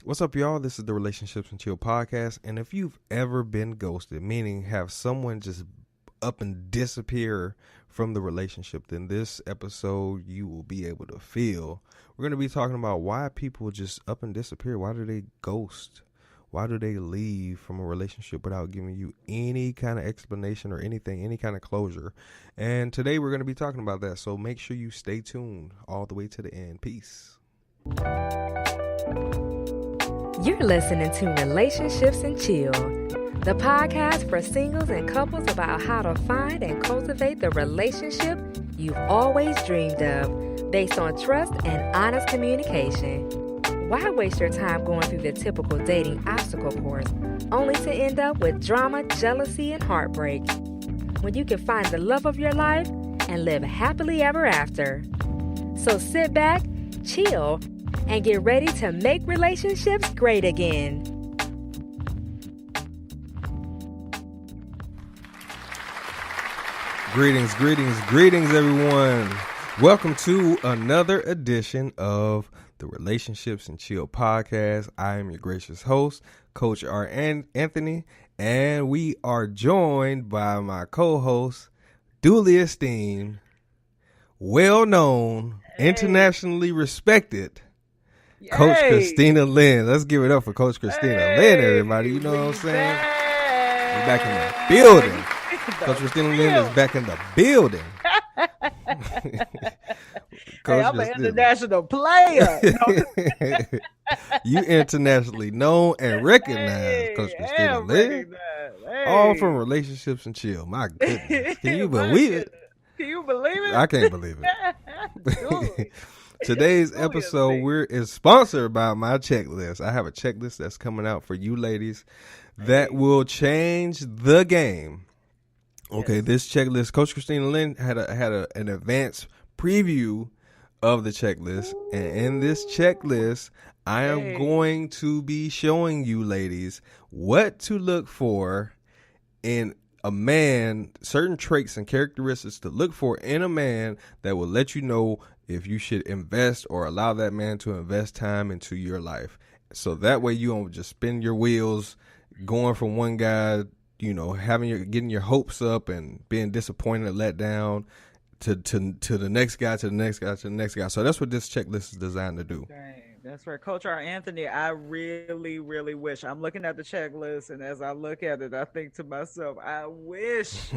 What's up, y'all? This is the Relationships and Chill podcast. And if you've ever been ghosted, meaning have someone just up and disappear from the relationship, then this episode you will be able to feel. We're going to be talking about why people just up and disappear. Why do they ghost? Why do they leave from a relationship without giving you any kind of explanation or anything, any kind of closure? And today we're going to be talking about that. So make sure you stay tuned all the way to the end. Peace. You're listening to Relationships and Chill, the podcast for singles and couples about how to find and cultivate the relationship you've always dreamed of, based on trust and honest communication. Why waste your time going through the typical dating obstacle course, only to end up with drama, jealousy, and heartbreak, when you can find the love of your life and live happily ever after? So sit back, chill, and get ready to make relationships great again. Greetings, everyone. Welcome to another edition of the Relationships and Chill podcast. I am your gracious host, Coach R. Anthony, and we are joined by my co-host, duly esteemed, well-known, internationally respected, Coach Christina Lynn. Let's give it up for Coach Christina Lynn, everybody. You know what I'm saying? We're back in the building. Coach Christina Lynn is back in the building. I'm an international player. You internationally known and recognized, Coach Christina Lynn. All from Relationships and Chill. My goodness. Can you believe it? Can you believe it? I can't believe it. Today's episode is sponsored by my checklist. I have a checklist that's coming out for you ladies that will change the game. Okay, This checklist, Coach Christina Lynn had an advanced preview of the checklist, and in this checklist, I am going to be showing you ladies what to look for in a man, certain traits and characteristics to look for in a man that will let you know if you should invest or allow that man to invest time into your life. So that way you don't just spin your wheels going from one guy, you know, getting your hopes up and being disappointed, let down to the next guy, to the next guy, to the next guy. So that's what this checklist is designed to do. Dang, that's right. Coach R. Anthony, I really, really wish. I'm looking at the checklist, and as I look at it, I think to myself, I wish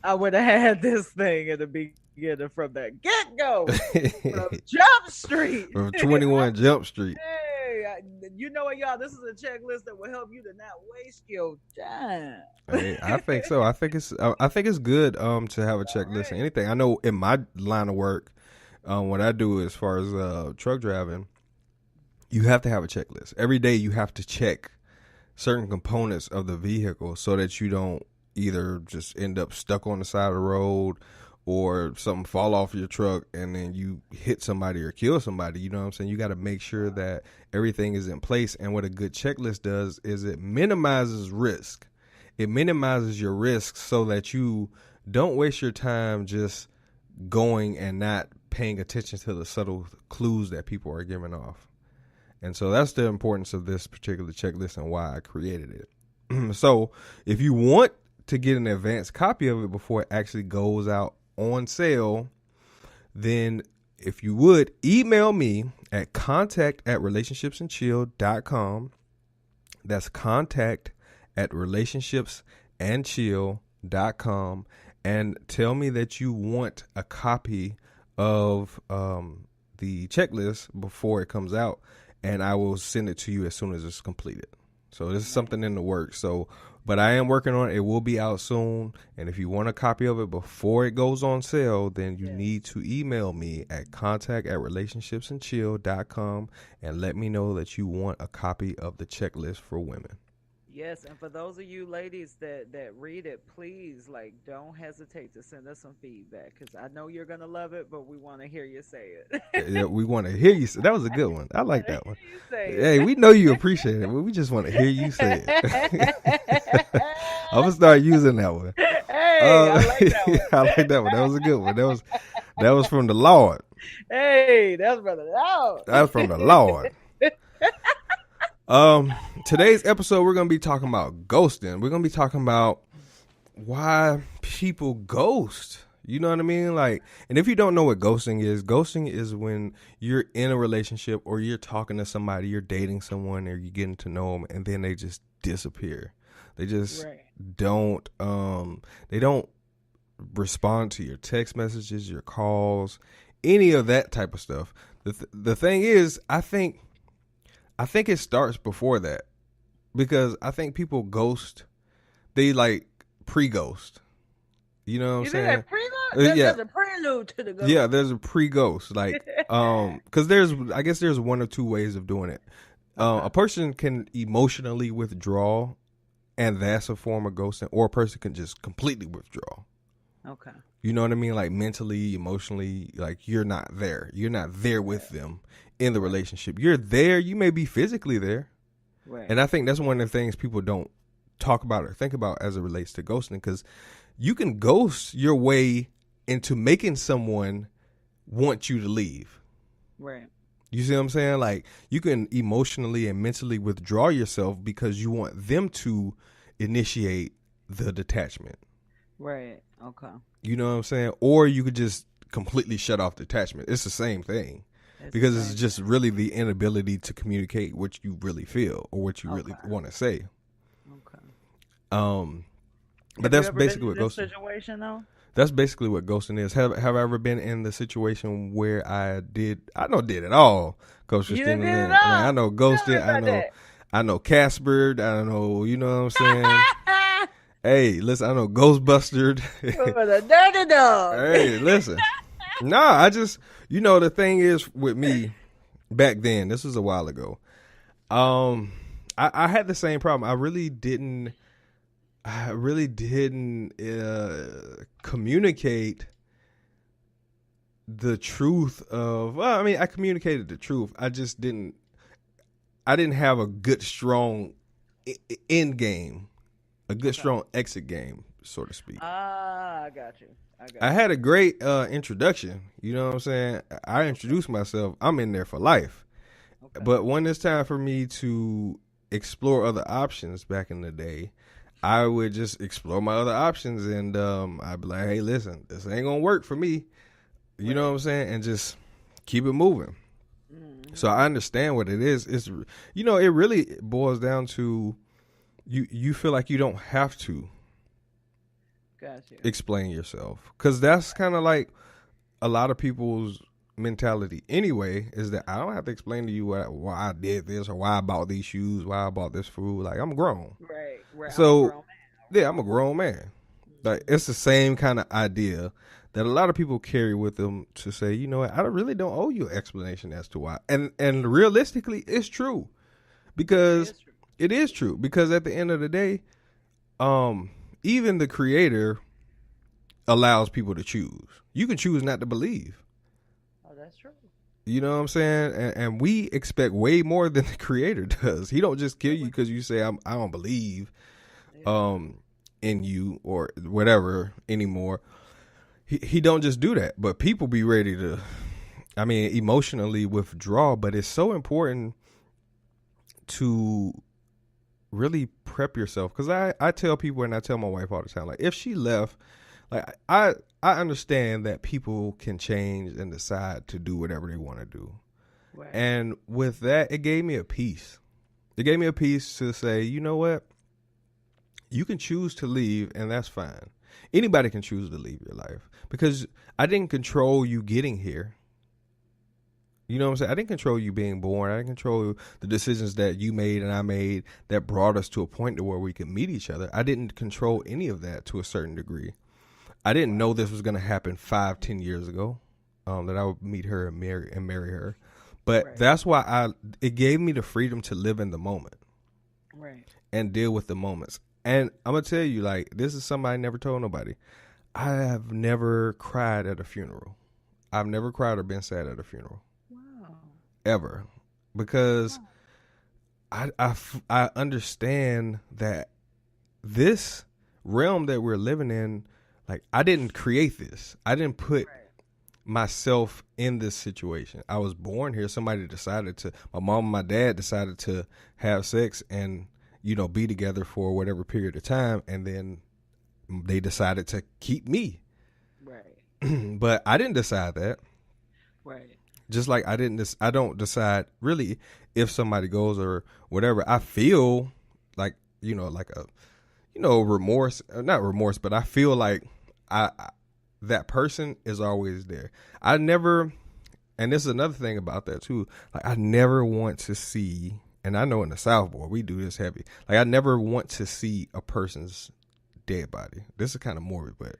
I would have had this thing at the beginning from the get-go, from Jump Street. From 21 Jump Street. You know what, y'all? This is a checklist that will help you to not waste your time. Hey, I think so. I think it's good to have a checklist and anything. I know in my line of work, what I do as far as truck driving, you have to have a checklist. Every day you have to check certain components of the vehicle so that you don't either just end up stuck on the side of the road or something fall off your truck and then you hit somebody or kill somebody. You know what I'm saying? You got to make sure that everything is in place. And what a good checklist does is it minimizes risk. It minimizes your risks so that you don't waste your time just going and not paying attention to the subtle clues that people are giving off. And so that's the importance of this particular checklist and why I created it. So if you want to get an advanced copy of it before it actually goes out on sale, then if you would email me at contact@relationshipsandchill.com. That's contact@relationshipsandchill.com, and tell me that you want a copy of the checklist before it comes out, and I will send it to you as soon as it's completed. So this is something in the works. But I am working on it. It will be out soon. And if you want a copy of it before it goes on sale, then you need to email me at contact@relationshipsandchill.com and let me know that you want a copy of the checklist for women. Yes, and for those of you ladies that read it, please, don't hesitate to send us some feedback, because I know you're going to love it, but we want to hear you say it. Yeah, we want to hear you say it. That was a good one. I like that one. Hey, we know you appreciate it, but we just want to hear you say it. I'm going to start using that one. Hey, I like that one. I like that one. That was a good one. That was from the Lord. Hey, that's from the Lord. That's from the Lord. Today's episode we're gonna be talking about ghosting. We're gonna be talking about why people ghost. You know what I mean? Like, and if you don't know what ghosting is when you're in a relationship or you're talking to somebody, you're dating someone, or you're getting to know them, and then they just disappear. They just don't. They don't respond to your text messages, your calls, any of that type of stuff. The thing is, I think it starts before that, because I think people ghost. They like pre-ghost. You know what I'm saying? There's a prelude to the ghost. Yeah, there's a pre-ghost. Like, because I guess there's one or two ways of doing it. A person can emotionally withdraw, and that's a form of ghosting, or a person can just completely withdraw. Okay. You know what I mean? Like mentally, emotionally, like you're not there. You're not there with them in the relationship. You're there. You may be physically there. Right. And I think that's one of the things people don't talk about or think about as it relates to ghosting, because you can ghost your way into making someone want you to leave. Right. You see what I'm saying? Like, you can emotionally and mentally withdraw yourself because you want them to initiate the detachment. Right. Okay. You know what I'm saying? Or you could just completely shut off detachment. It's the same thing. Because it's just really the inability to communicate what you really feel or what you really want to say. Okay. But that's basically what ghosting. Situation though. That's basically what ghosting is. Have I ever been in the situation where I did it all, Coach Christina? I know ghosting. I know Casper. I know, you know what I'm saying? Hey, listen, I know Ghostbuster. The dirty dog. Hey, listen. Nah, I just, the thing is with me back then, this was a while ago. I had the same problem. I really didn't communicate the truth of, I communicated the truth. I didn't have a good, strong end game, a good, strong exit game, so to speak. I got you. I had a great introduction. You know what I'm saying? I introduced myself. I'm in there for life. Okay. But when it's time for me to explore other options back in the day, I would just explore my other options, and I'd be like, hey, listen, this ain't going to work for me. You know what I'm saying? And just keep it moving. Mm-hmm. So I understand what it is. It's, it really boils down to you feel like you don't have to explain yourself, because that's kind of like a lot of people's mentality anyway, is that I don't have to explain to you why I did this or why I bought these shoes, why I bought this food. Like, I'm grown. Right. So I'm a grown man. Like, it's the same kind of idea that a lot of people carry with them to say, you know what, I really don't owe you an explanation as to why. And realistically, it's true, because it is true, because at the end of the day, even the creator allows people to choose. You can choose not to believe. Oh, that's true. You know what I'm saying? And we expect way more than the creator does. He don't just kill you because you say, I don't believe in you or whatever anymore. He don't just do that. But people be ready to, emotionally withdraw. But it's so important to really prep yourself, because I tell people, and I tell my wife all the time, like, if she left, like, I understand that people can change and decide to do whatever they want to do. Right. And with that, it gave me a peace. It gave me a peace to say, you know what, you can choose to leave, and that's fine. Anybody can choose to leave your life, because I didn't control you getting here. You know what I'm saying? I didn't control you being born. I didn't control the decisions that you made and I made that brought us to a point to where we could meet each other. I didn't control any of that to a certain degree. I didn't know this was going to happen 5-10 years ago, that I would meet her and marry her. But that's why it gave me the freedom to live in the moment, right, and deal with the moments. And I'm going to tell you, like, this is something I never told nobody. I have never cried at a funeral. I've never cried or been sad at a funeral. Ever, because I understand that this realm that we're living in, like, I didn't create this. I didn't put myself in this situation. I was born here. Somebody decided to, my mom and my dad decided to have sex and, be together for whatever period of time. And then they decided to keep me. Right. But I didn't decide that. Right. Just like I don't decide really if somebody goes or whatever. I feel like, like a, remorse, not remorse, but I feel like that person is always there. I never, and this is another thing about that too, like I never want to see, and I know in the South, boy, we do this heavy. Like I never want to see a person's dead body. This is kind of morbid, but.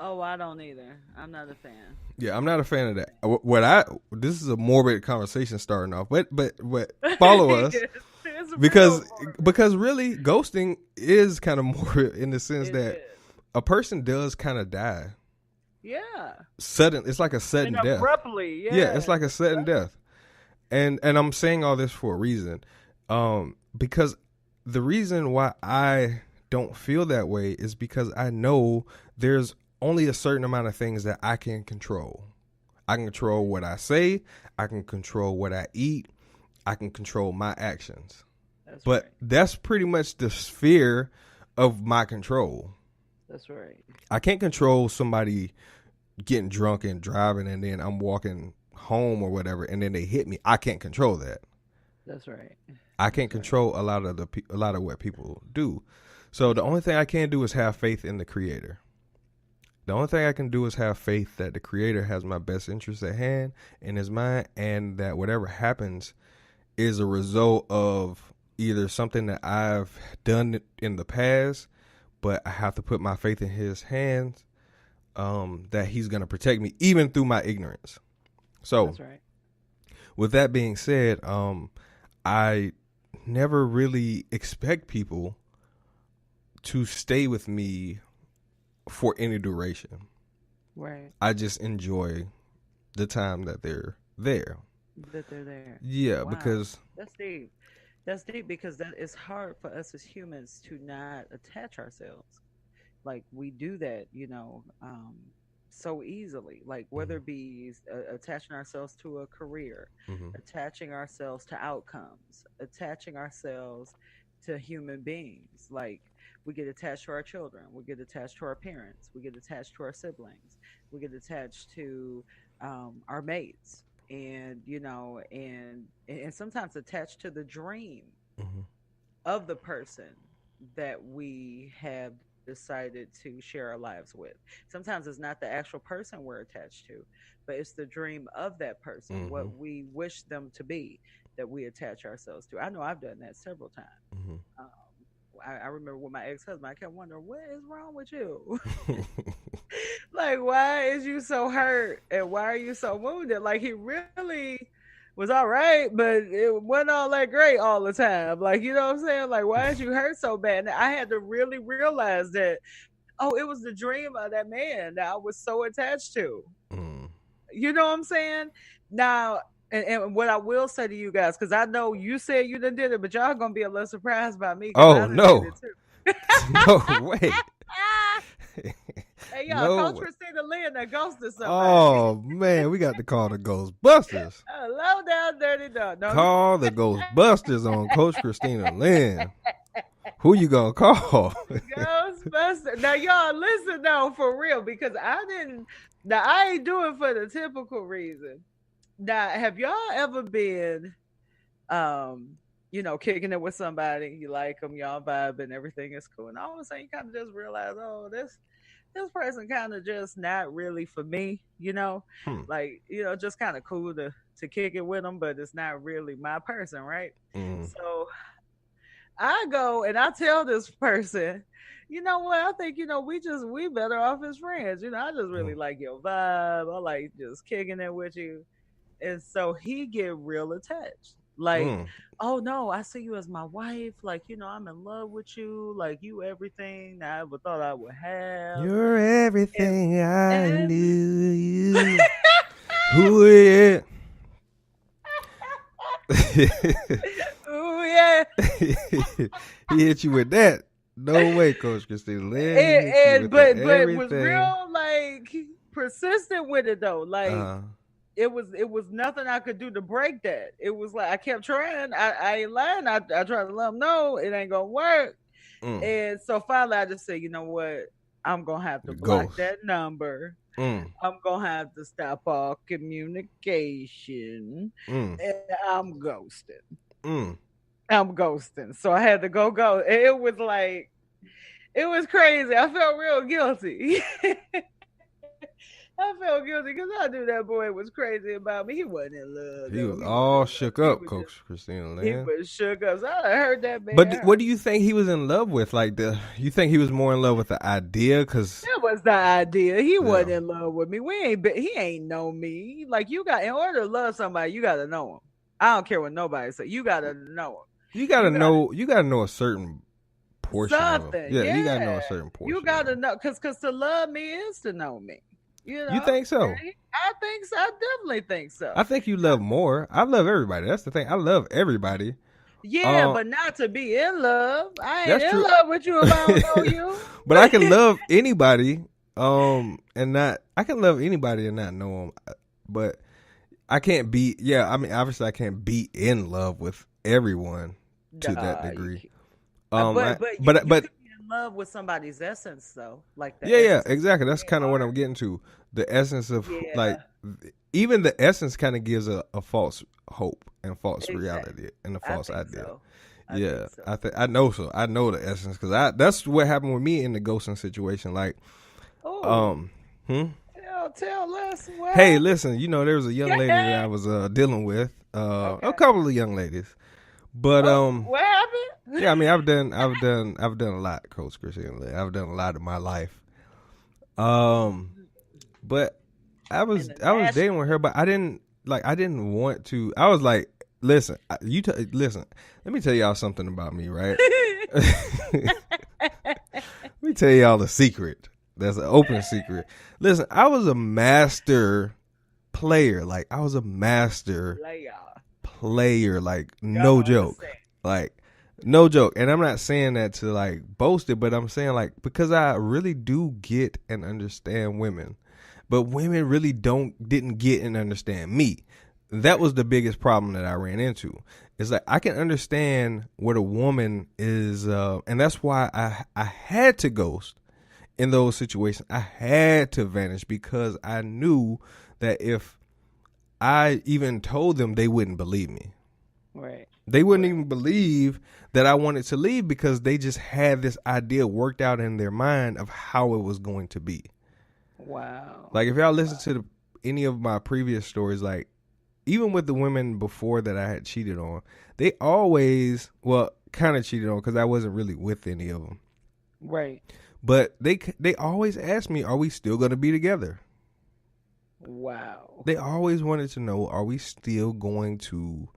Oh, I don't either. I'm not a fan. Yeah, I'm not a fan of that. This is a morbid conversation starting off, but follow us. Because really ghosting is kind of morbid in the sense that a person does kind of die. Yeah. Sudden, it's like a sudden death. Abruptly, yeah. Yeah, it's like a sudden death. And I'm saying all this for a reason. Because the reason why I don't feel that way is because I know there's only a certain amount of things that I can control. I can control what I say, I can control what I eat, I can control my actions. But that's pretty much the sphere of my control. That's right. I can't control somebody getting drunk and driving and then I'm walking home or whatever and then they hit me. I can't control that. That's right. I can't control a lot of what people do. So the only thing I can do is have faith in the Creator. The only thing I can do is have faith that the Creator has my best interest at hand in his mind, and that whatever happens is a result of either something that I've done in the past, but I have to put my faith in his hands, that he's going to protect me even through my ignorance. So that's right. With that being said, I never really expect people to stay with me for any duration. Right. I just enjoy the time that they're there. Yeah, wow. Because that's deep. That's deep because that is hard for us as humans to not attach ourselves. Like we do that, so easily. Like whether it be attaching ourselves to a career, attaching ourselves to outcomes, attaching ourselves to human beings. Like we get attached to our children, we get attached to our parents, we get attached to our siblings, we get attached to our mates, and and sometimes attached to the dream of the person that we have decided to share our lives with. Sometimes it's not the actual person we're attached to, but it's the dream of that person, what we wish them to be, that we attach ourselves to. I know I've done that several times. I remember with my ex-husband, I kept wondering, what is wrong with you? Like, why is you so hurt? And why are you so wounded? Like, he really was all right, but it wasn't all that great all the time. Like, you know what I'm saying? Like, why is you hurt so bad? And I had to really realize that, it was the dream of that man that I was so attached to. You know what I'm saying? Now, and what I will say to you guys, because I know you said you done did it, but y'all gonna be a little surprised by me. Oh no! No way! Hey y'all, Coach Christina Lynn that ghosted somebody. Oh man, we got to call the Ghostbusters. Low down, dirty dog. No. Call the Ghostbusters on Coach Christina Lynn. Who you gonna call? Ghostbusters. Now y'all listen though, for real, because I ain't doing it for the typical reason. Now, have y'all ever been, kicking it with somebody, you like them, y'all vibe, and everything is cool, and all of a sudden you kind of just realize, this person kind of just not really for me, like, just kind of cool to kick it with them, but it's not really my person, right? So I go and I tell this person, you know what, I think, we better off as friends. I just really like your vibe. I like just kicking it with you. And so he get real attached. Like, oh no, I see you as my wife. Like, I'm in love with you. Like, you everything I ever thought I would have. You're everything I knew you. Who is Ooh, yeah. He hit you with that. No way, Coach Christina Lynn. But it was real, like, persistent with it though. Like Uh, it was nothing I could do to break that. It was like I kept trying. I ain't lying. I tried to let them know it ain't gonna work. mm, And so finally I just said, you know what? I'm gonna have to block ghost. that number. Mm, I'm gonna have to stop all communication. mm, And I'm ghosting. mm. I'm ghosting. So I had to go. It was like it was crazy. I felt real guilty. I felt guilty because I knew that boy was crazy about me. He wasn't in love. He though. was He all wasn't in shook love. up, Coach Christina He Land. was shook up. So I heard that man. But what do you think he was in love with? Like you think he was more in love with the idea? Cause That was the idea. He wasn't in love with me. He ain't know me. Like you got, in order to love somebody, you got to know him. I don't care what nobody say. You got to know him. you gotta know a certain portion something. of him. Yeah, you gotta know a certain portion. You got to know, because to love me is to know me. You know? You think so? I think so. I definitely think so. I think you love more. I love everybody. That's the thing. I love everybody. Yeah, but not to be in love. I ain't That's in true. love with you if I don't know you. But I can love anybody, and I can love anybody and not know them. But I can't be. Yeah, I mean, obviously, I can't be in love with everyone to that degree. But you can be in love with somebody's essence, though. Like that. Yeah, exactly. That's kind of what I'm getting to. The essence of like, even the essence kind of gives a false hope and false reality and a false idea. So. I know so. I know the essence because that's what happened with me in the ghosting situation. Like, tell us. Hey, listen. You know, there was a young lady that I was dealing with. A couple of young ladies, but what happened? Yeah, I mean, I've done a lot, Coach Christian. I've done a lot in my life. But I was dating with her, but I didn't want to. I was like, listen, listen. Let me tell y'all something about me, right? Let me tell y'all a secret. That's an open secret. Listen, I was a master player. Like I was a master player. Like no joke. Like no joke. And I'm not saying that to like boast it, but I'm saying like because I really do get and understand women. But women really didn't get and understand me. That was the biggest problem that I ran into. It's like I can understand what a woman is, and that's why I had to ghost in those situations. I had to vanish because I knew that if I even told them, they wouldn't believe me. Right. They wouldn't even believe that I wanted to leave because they just had this idea worked out in their mind of how it was going to be. Wow. Like if y'all listen to any of my previous stories, like even with the women before that I had cheated on, they always, kind of cheated on because I wasn't really with any of them. Right. But they always asked me, are we still going to be together? Wow. They always wanted to know, are we still going to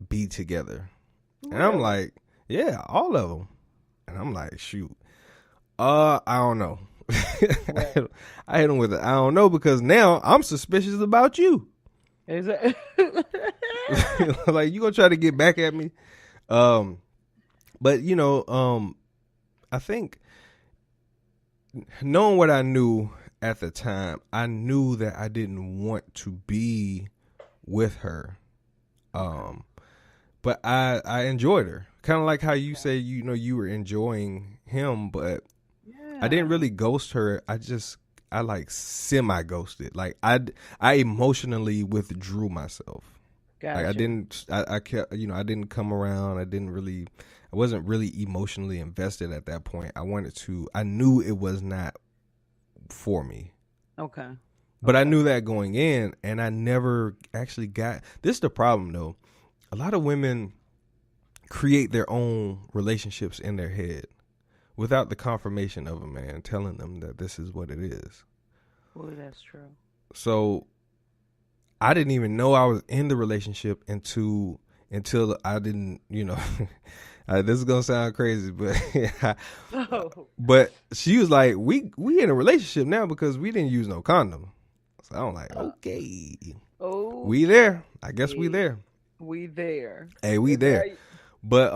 be together? Really? And I'm like, yeah, all of them. And I'm like, shoot, I don't know. Right. I hit him with it. I don't know because now I'm suspicious about you. Is it? Like you gonna try to get back at me? But you know, I think knowing what I knew at the time, I knew that I didn't want to be with her. But I enjoyed her. Kind of like how you say, you know, you were enjoying him, but I didn't really ghost her. I like semi-ghosted. Like I emotionally withdrew myself. Gotcha. Like I kept, you know, I didn't come around. I wasn't really emotionally invested at that point. I knew it was not for me. Okay. But I knew that going in, and I never actually got, this is the problem though. A lot of women create their own relationships in their head without the confirmation of a man telling them that this is what it is. Well, that's true. So I didn't even know I was in the relationship until I didn't, you know, this is going to sound crazy, but but she was like, we in a relationship now because we didn't use no condom. So I'm like, okay. Oh, we there. I guess we there. We there. Hey, we there. But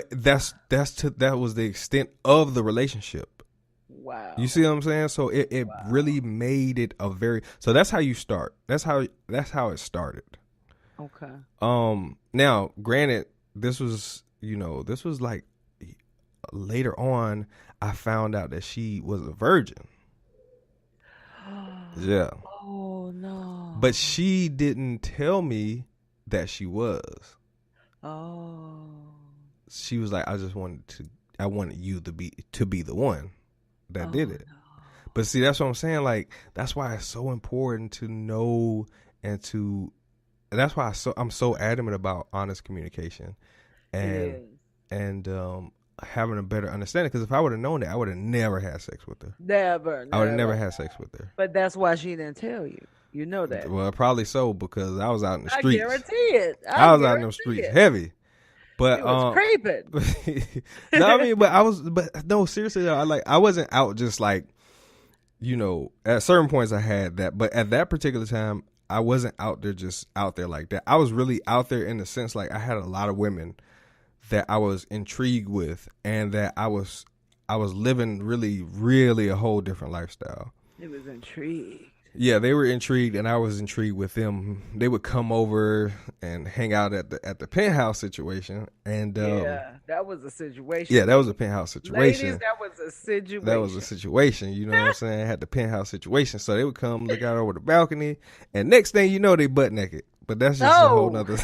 that was the extent of the relationship. You Wow. see what I'm saying? So it really made it a very, so that's how you start. That's how it started. Okay. Now, granted, this was like later on I found out that she was a virgin. Yeah. Oh no. But she didn't tell me that she was. Oh. She was like, I wanted you to be the one that did it. No. But see, that's what I'm saying. Like, that's why it's so important to know and that's why I'm so adamant about honest communication and having a better understanding. Because if I would have known that, I would have never had sex with her. Never. I would have never had sex with her. But that's why she didn't tell you. You know that. Well, probably so, because I was out in the streets. I guarantee it. I was out in the streets heavy. But it was creeping. No, I mean, but no, seriously though, I wasn't out just like, at certain points I had that, but at that particular time I wasn't out there just out there like that. I was really out there in the sense like I had a lot of women that I was intrigued with, and that I was living really, really a whole different lifestyle. It was intrigued. Yeah, they were intrigued, and I was intrigued with them. They would come over and hang out at the penthouse situation, and that was a situation. Yeah, that was a penthouse situation. Ladies, that was a situation. That was a situation. You know what I'm saying? Had the penthouse situation, so they would come look out over the balcony, and next thing you know, they butt naked. But that's just a whole nother.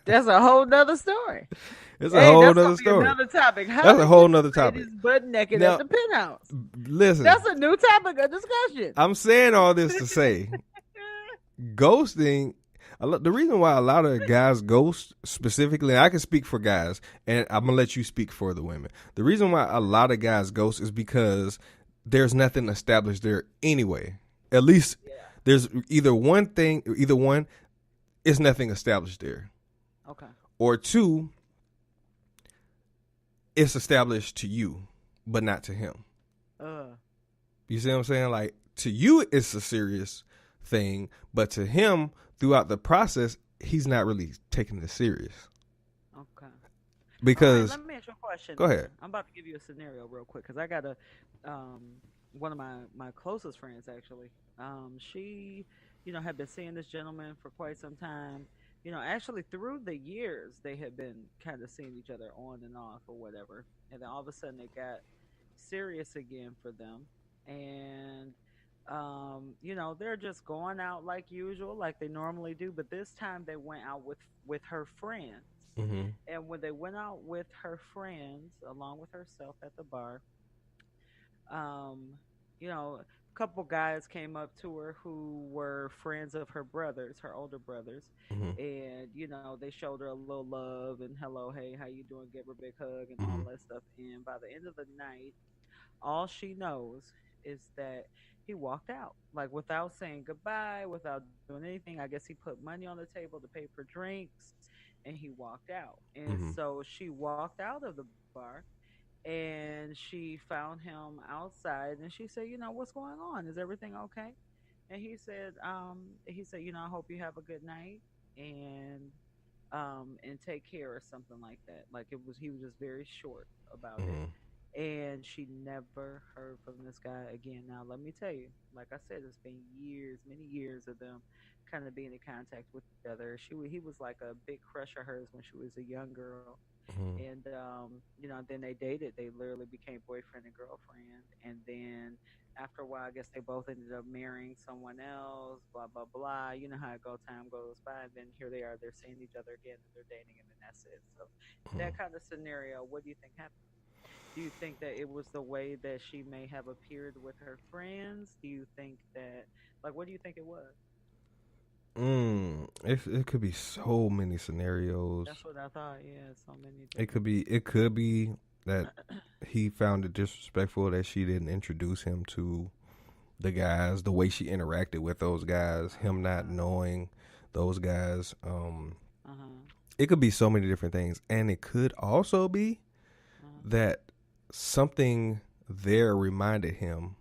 That's a whole nother story. It's a whole nother story. Another topic. That's a whole nother topic. Butt naked at the penthouse. Listen, that's a new topic of discussion. I'm saying all this to say, ghosting. The reason why a lot of guys ghost specifically, I can speak for guys, and I'm gonna let you speak for the women. The reason why a lot of guys ghost is because there's nothing established there anyway. At least there's either one, is nothing established there. Okay. Or two, it's established to you, but not to him. You see what I'm saying? Like, to you, it's a serious thing, but to him, throughout the process, he's not really taking it serious. Okay. Because let me ask you a question. Go ahead. I'm about to give you a scenario real quick because I got one of my closest friends actually. She, had been seeing this gentleman for quite some time. Actually through the years they had been kind of seeing each other on and off or whatever, and then all of a sudden it got serious again for them, and they're just going out like usual, like they normally do, but this time they went out with her friends. Mm-hmm. And when they went out with her friends along with herself at the bar, a couple guys came up to her who were friends of her brothers, her older brothers. Mm-hmm. And they showed her a little love and hello, hey, how you doing, give her a big hug and Mm-hmm. all that stuff. And by the end of the night, all she knows is that he walked out, like without saying goodbye, without doing anything. I guess he put money on the table to pay for drinks, and he walked out. And Mm-hmm. so she walked out of the bar, and she found him outside, and she said, what's going on? Is everything okay? And he said, I hope you have a good night, and take care, or something like that. Like he was just very short about Mm-hmm. it. And she never heard from this guy again. Now, let me tell you, like I said, it's been years, many years of them kind of being in contact with each other. He was like a big crush of hers when she was a young girl. Mm-hmm. And then they dated. They literally became boyfriend and girlfriend. And then after a while, I guess they both ended up marrying someone else. Blah blah blah. You know how it goes. Time goes by, and then here they are. They're seeing each other again, and they're dating, and then that's it. So that kind of scenario. What do you think happened? Do you think that it was the way that she may have appeared with her friends? Do you think that, what do you think it was? It could be so many scenarios. That's what I thought. Yeah, so many. It could be that he found it disrespectful that she didn't introduce him to the guys, the way she interacted with those guys, him not knowing those guys. It could be so many different things, and it could also be that something there reminded him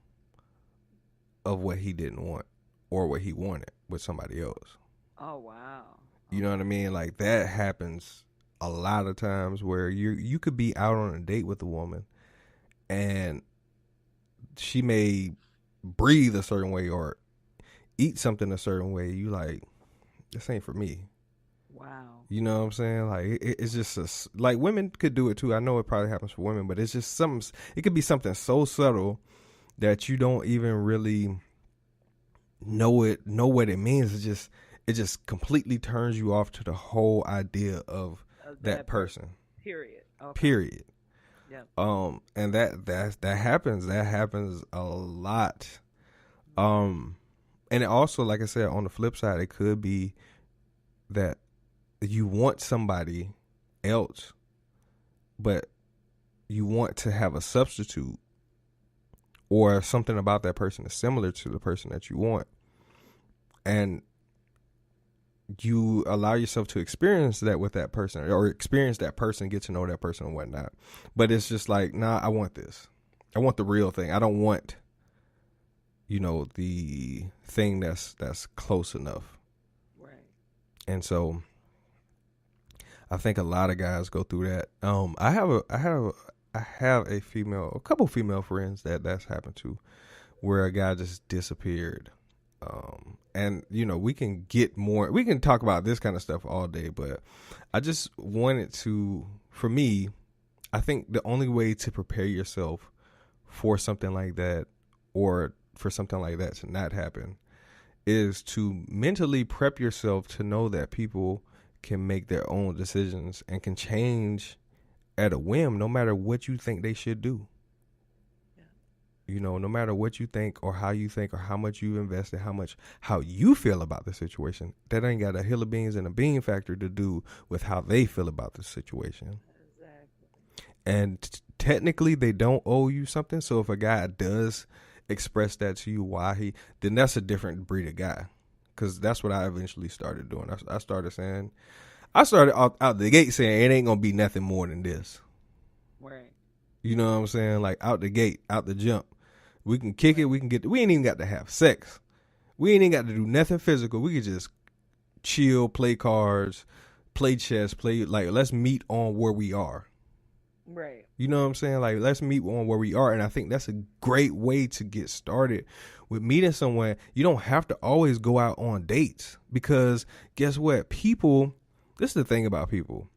of what he didn't want or what he wanted with somebody else. Oh, wow. You know what I mean? Like, that happens a lot of times where you could be out on a date with a woman and she may breathe a certain way or eat something a certain way. You like, this ain't for me. Wow. You know what I'm saying? Like it's just like women could do it too. I know it probably happens for women, but it's just something. It could be something so subtle that you don't even really know what it means. It just completely turns you off to the whole idea of that person. Period. Okay. Period. Yep. And that happens. That happens a lot. And it also, like I said, on the flip side, it could be that you want somebody else, but you want to have a substitute or something about that person is similar to the person that you want. And you allow yourself to experience that with that person, or experience that person, get to know that person and whatnot. But it's just like, nah, I want this. I want the real thing. I don't want, the thing that's close enough. Right. And so I think a lot of guys go through that. I have a couple female friends that's happened to, where a guy just disappeared. And we can talk about this kind of stuff all day, but I just wanted to, for me, I think the only way to prepare yourself for something like that, or for something like that to not happen, is to mentally prep yourself to know that people can make their own decisions and can change at a whim, no matter what you think they should do. No matter what you think or how much you invested, how you feel about the situation, that ain't got a hill of beans and a bean factor to do with how they feel about the situation. Exactly. And technically, they don't owe you something. So if a guy does express that to you, then that's a different breed of guy. Because that's what I eventually started doing. I started out the gate saying it ain't gonna be nothing more than this. Right. You know what I'm saying? Like out the gate, out the jump. We can kick it. We ain't even got to have sex. We ain't even got to do nothing physical. We could just chill, play cards, play chess, let's meet on where we are. Right. You know what I'm saying? Like, let's meet on where we are. And I think that's a great way to get started with meeting someone. You don't have to always go out on dates, because guess what? This is the thing about people.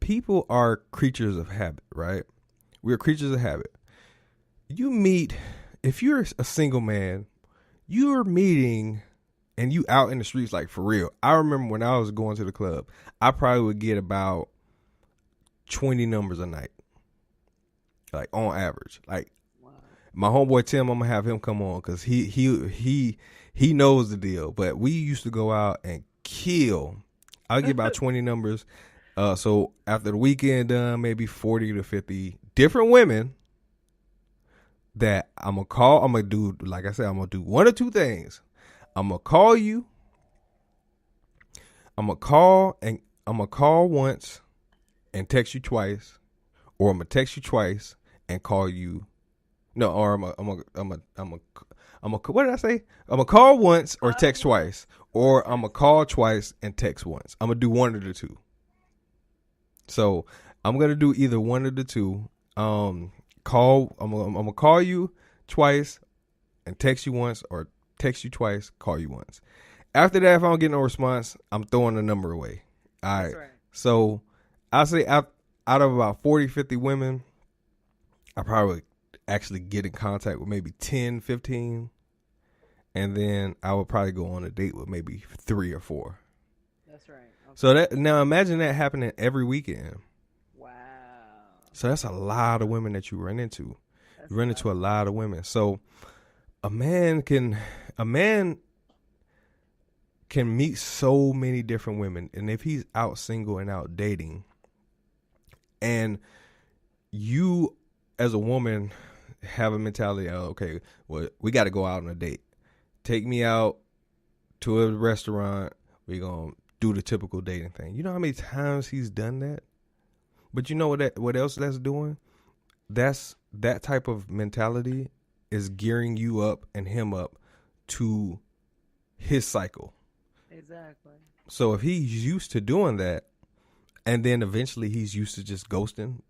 People are creatures of habit, right? We're creatures of habit. If you're a single man, you're meeting and you out in the streets, like, for real. I remember when I was going to the club, I probably would get about 20 numbers a night, like on average. Like, wow. My homeboy Tim, I'm gonna have him come on because he knows the deal. But we used to go out and kill. I'll get about 20 numbers. So after the weekend done, maybe 40 to 50 different women that I'm gonna call. I'm gonna do, like I said, I'm gonna do one or two things. I'm gonna call you. I'm gonna call once and text you twice, or I'm gonna text you twice and call you. No, or I'm gonna what did I say? I'm gonna call once or text twice, or I'm gonna call twice and text once. I'm gonna do one of the two. So I'm gonna do either one of the two. I'm gonna call you twice and text you once, or text you twice, call you once. After that, if I don't get no response, I'm throwing the number away. All right. So I say out of about 40, 50 women, I probably actually get in contact with maybe 10, 15. And then I would probably go on a date with maybe 3 or 4. That's right. Okay. So now imagine that happening every weekend. Wow. So that's a lot of women that you run into. You run into a lot of women. So a man can meet so many different women. And if he's out single and out dating, and you as a woman have a mentality of, okay, well, we got to go out on a date. Take me out to a restaurant. We're going to do the typical dating thing. You know how many times he's done that? But you know what else that's doing? That type of mentality is gearing you up and him up to his cycle. Exactly. So if he's used to doing that, and then eventually he's used to just ghosting,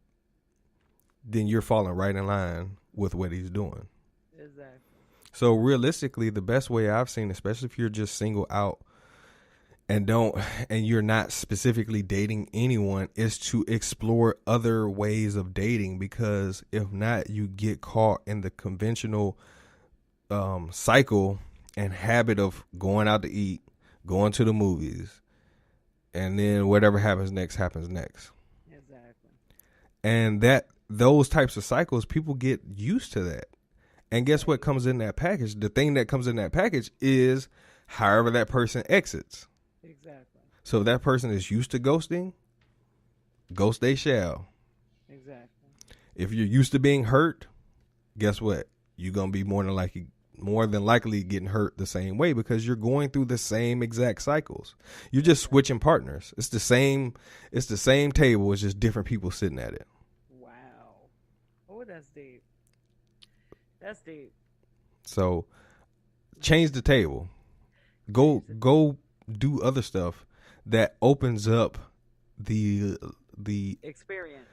then you're falling right in line with what he's doing. Exactly. So realistically, the best way I've seen, especially if you're just single out and you're not specifically dating anyone, is to explore other ways of dating, because if not, you get caught in the conventional cycle and habit of going out to eat, going to the movies, and then whatever happens next happens next. Exactly. And those types of cycles, people get used to that. And guess what comes in that package? The thing that comes in that package is however that person exits. Exactly. So if that person is used to ghosting, ghost they shall. Exactly. If you're used to being hurt, guess what? You're going to be more than likely getting hurt the same way, because you're going through the same exact cycles. You're just switching partners. It's the same table. It's just different people sitting at it. Wow. Oh, that's deep. That's deep. So change the table. Go do other stuff that opens up the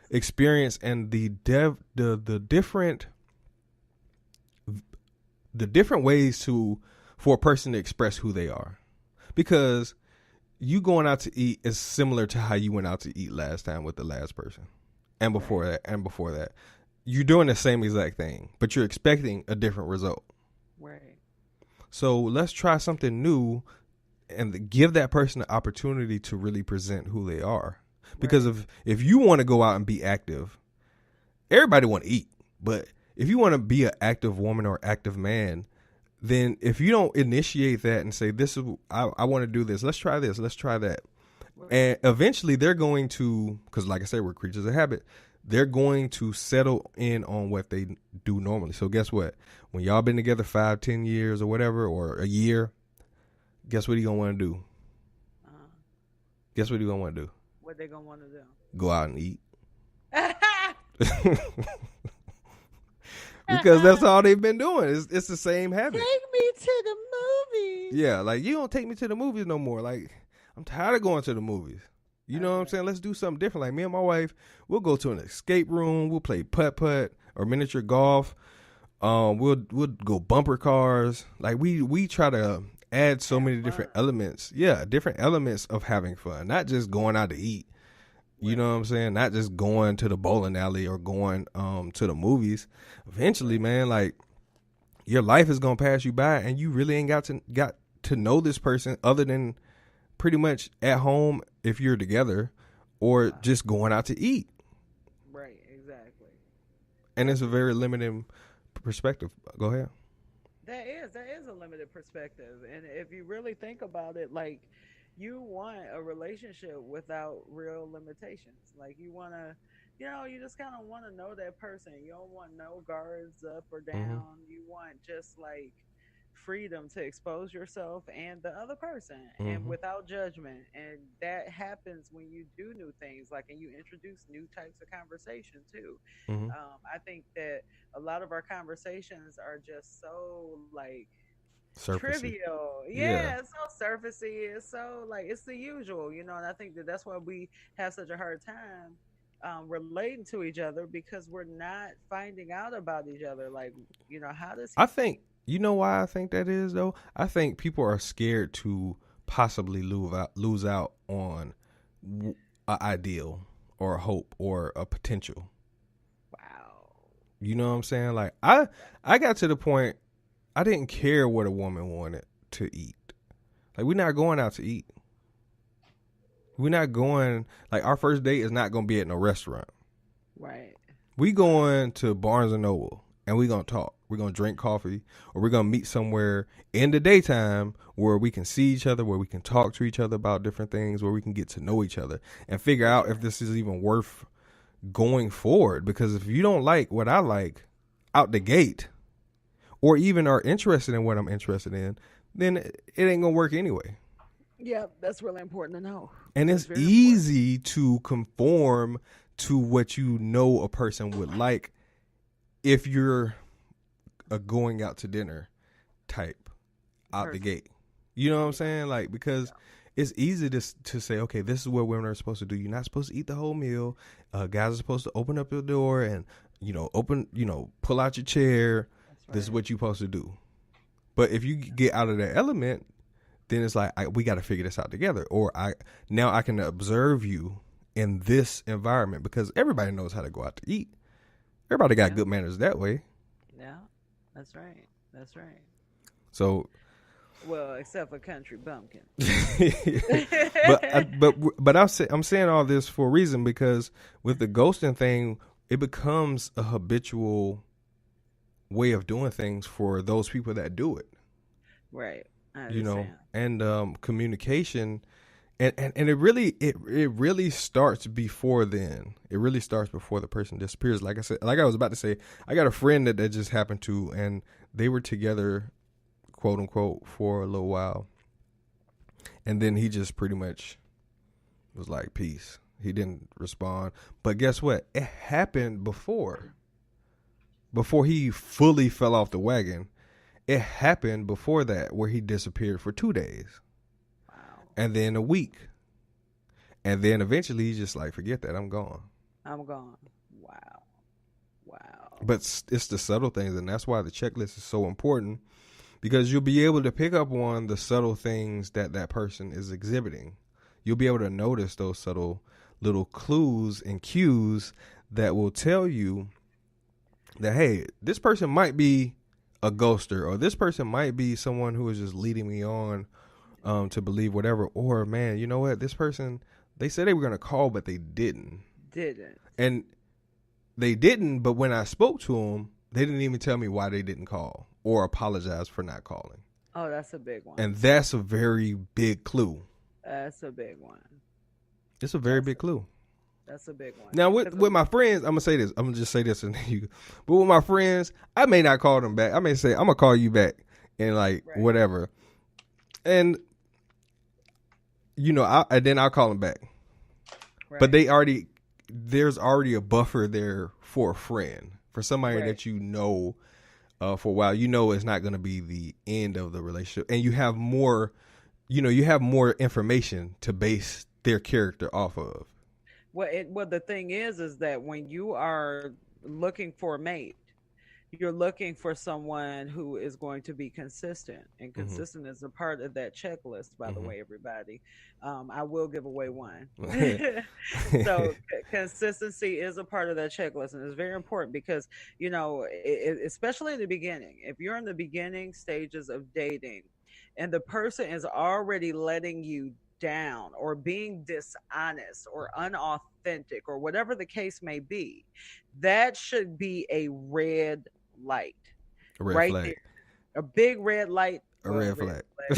experience and the different ways for a person to express who they are. Because you going out to eat is similar to how you went out to eat last time with the last person. And before that. You're doing the same exact thing, but you're expecting a different result. Right. So let's try something new and give that person the opportunity to really present who they are. Because if you want to go out and be active, everybody want to eat. But if you want to be an active woman or active man, then if you don't initiate that and say, this is, I want to do this, let's try this, let's try that. Right. And eventually they're going to, because like I said, we're creatures of habit, they're going to settle in on what they do normally. So guess what? When y'all been together 5-10 years or whatever, or a year, guess what you going to want to do? Guess what you going to want to do? What they going to want to do? Go out and eat. Because that's all they've been doing. It's the same habit. Take me to the movies. Yeah, like, you don't take me to the movies no more. Like, I'm tired of going to the movies. You know what I'm saying? Let's do something different. Like, me and my wife, we'll go to an escape room. We'll play putt-putt or miniature golf. We'll go bumper cars. Like, we try to add so many different elements. Yeah, different elements of having fun. Not just going out to eat. You know what I'm saying? Not just going to the bowling alley or going to the movies. Eventually, man, like, your life is gonna pass you by, and you really ain't got to know this person other than pretty much at home if you're together, or just going out to eat. Right, exactly. And it's a very limited perspective. Go ahead. That is a limited perspective, and if you really think about it, like, you want a relationship without real limitations. Like, you want to, you just kind of want to know that person. You don't want no guards up or down. Mm-hmm. You want just like freedom to expose yourself and the other person, and without judgment. And that happens when you do new things, like, and you introduce new types of conversation too. I think that a lot of our conversations are just so like surfacey. Trivial. Yeah, it's so surfacey. It's so like, it's the usual, and I think that's why we have such a hard time relating to each other, because we're not finding out about each other. Like, how does I think, you know why I think that is, though? I think people are scared to possibly lose out on an ideal or a hope or a potential. Wow. You know what I'm saying? Like, I got to the point, I didn't care what a woman wanted to eat. Like, we're not going out to eat. We're not going, like, our first date is not going to be at no restaurant. Right. We going to Barnes & Noble, and we're going to talk. We're going to drink coffee, or we're going to meet somewhere in the daytime where we can see each other, where we can talk to each other about different things, where we can get to know each other and figure out if this is even worth going forward. Because if you don't like what I like out the gate, or even are interested in what I'm interested in, then it ain't going to work anyway. Yeah, that's really important to know. And it's easy to conform to what you know a person would like if you're a going out to dinner type out the gate. You know what I'm saying? Like, because it's easy to say, okay, this is what women are supposed to do. You're not supposed to eat the whole meal. Guys are supposed to open up your door and, open, pull out your chair. That's This is right. what you're supposed to do. But if you get out of that element, then it's like, we got to figure this out together. Or I can observe you in this environment, because everybody knows how to go out to eat. Everybody got good manners that way. Yeah, that's right. That's right. So, Well, except for country bumpkin. but I'm saying all this for a reason, because with the ghosting thing, it becomes a habitual way of doing things for those people that do it. Right. I understand. And communication, and it really starts before then. It really starts before the person disappears. Like I was about to say, I got a friend that just happened to, and they were together, quote unquote, for a little while, and then he just pretty much was like, peace. He didn't respond. But guess what? It happened before he fully fell off the wagon. It happened before that, where he disappeared for 2 days. Wow. And then a week. And then eventually he's just like, forget that, I'm gone. I'm gone. Wow. Wow. But it's the subtle things, and that's why the checklist is so important, because you'll be able to pick up on the subtle things that person is exhibiting. You'll be able to notice those subtle little clues and cues that will tell you that, hey, this person might be a ghoster, or this person might be someone who is just leading me on to believe whatever. Or, man, you know what? This person, they said they were going to call, but they didn't. And they didn't, but when I spoke to them, they didn't even tell me why they didn't call or apologize for not calling. Oh, that's a big one. And that's a very big clue. That's a big one. It's a very big clue. That's a big one. Now, with my friends, I'm going to say this. I'm going to just say this. But with my friends, I may not call them back. I may say, I'm going to call you back and whatever. And, and then I'll call them back. Right. But there's already a buffer there for a friend, for somebody that for a while. It's not going to be the end of the relationship. And you have more, you have more information to base their character off of. Well, the thing is that when you are looking for a mate, you're looking for someone who is going to be consistent, and consistent is a part of that checklist. By the way, everybody, I will give away one. So consistency is a part of that checklist, and it's very important because especially in the beginning, if you're in the beginning stages of dating, and the person is already letting you down or being dishonest or unauthentic or whatever the case may be, that should be a red light. A red flag. There. A big red light. A red flag. We